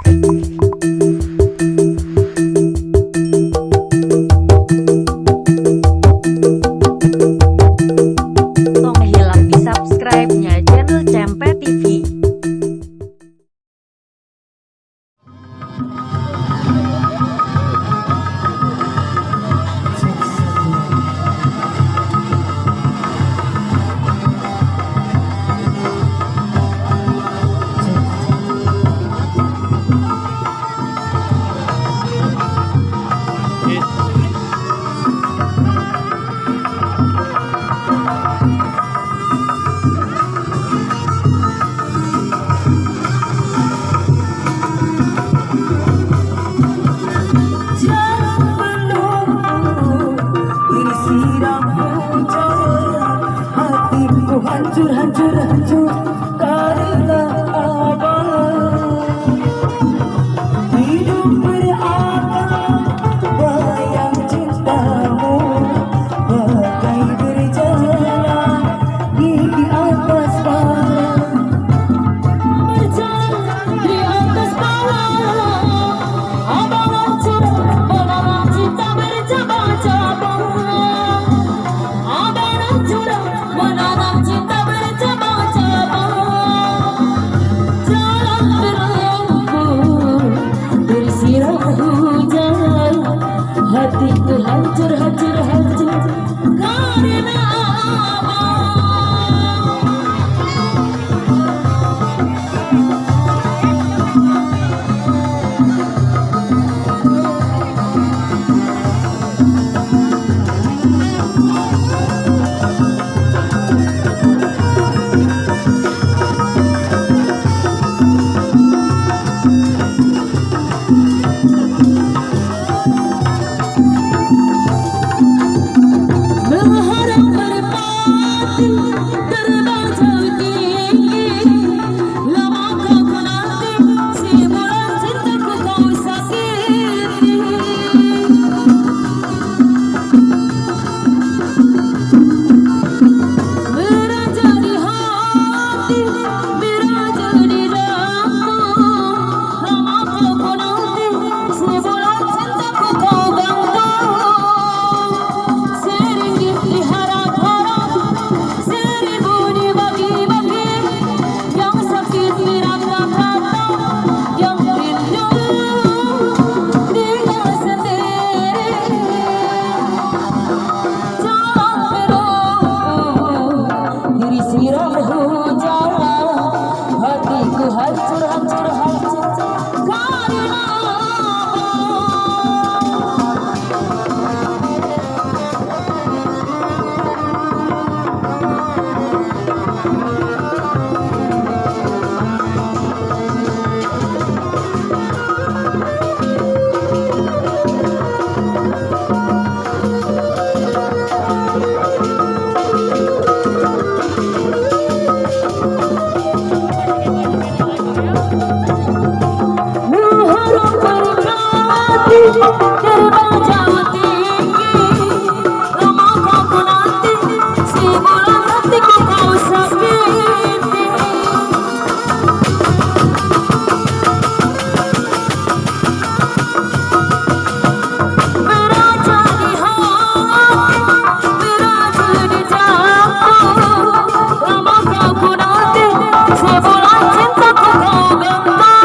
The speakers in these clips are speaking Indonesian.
Tong hilap di subscribe-nya channel Cempe TV. Hancur, hancur, hancur karena abang. Hidup berapa bayang cintamu, bagai berjalan di atas bawah, berjalan di atas bawah. Abang hancur menanam cinta bercabang-cabang. Abang hancur menanam cinta bercabang-cabang. Jalan terlampau bersiram hujan, hatiku hancur, hancur, hancur karena abang. Berharap merpati terbang jauh tinggi, lama kau menanti si bulan cintaku kau sakiti. Beraja di hati, beraja di dalam, lama kau menanti si bulan cintaku kau gantung. Sering diharap-harap, seribu dibagi-bagi, yang sakit dirata-rata, yang rindu dia sendiri. Jalan penuh diri siram hujan, hatiku hancur, hancur, hancur karena berharap merpati terbang jauh tinggi, lama kau menanti si bulan hatiku kau sakiti. Beraja di hati, beraja di jantung, lama kau menanti si bulan cintaku kau genggam.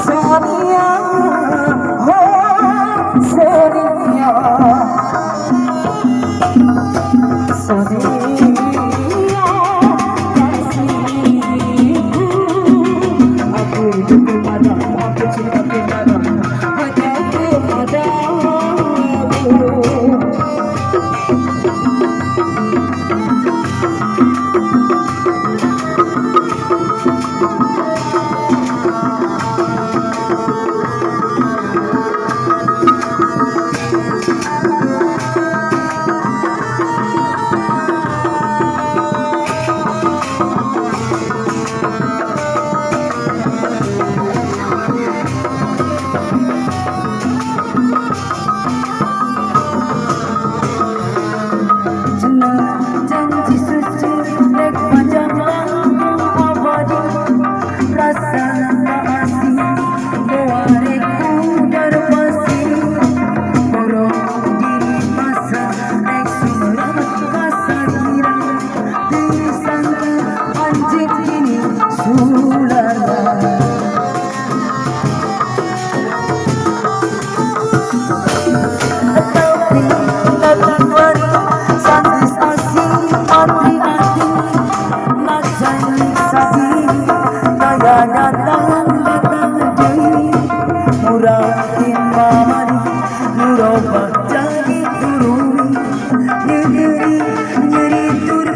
Sonia, oh Sonia, Sonia, aku hidup pada aku cinta pada hanya kepadamu. Janji suci dek panjang langkung abadi rasa kasih doareku darpasi borong diri masa dek surat masa kira disangka anjing ini sulala. Nyeri tur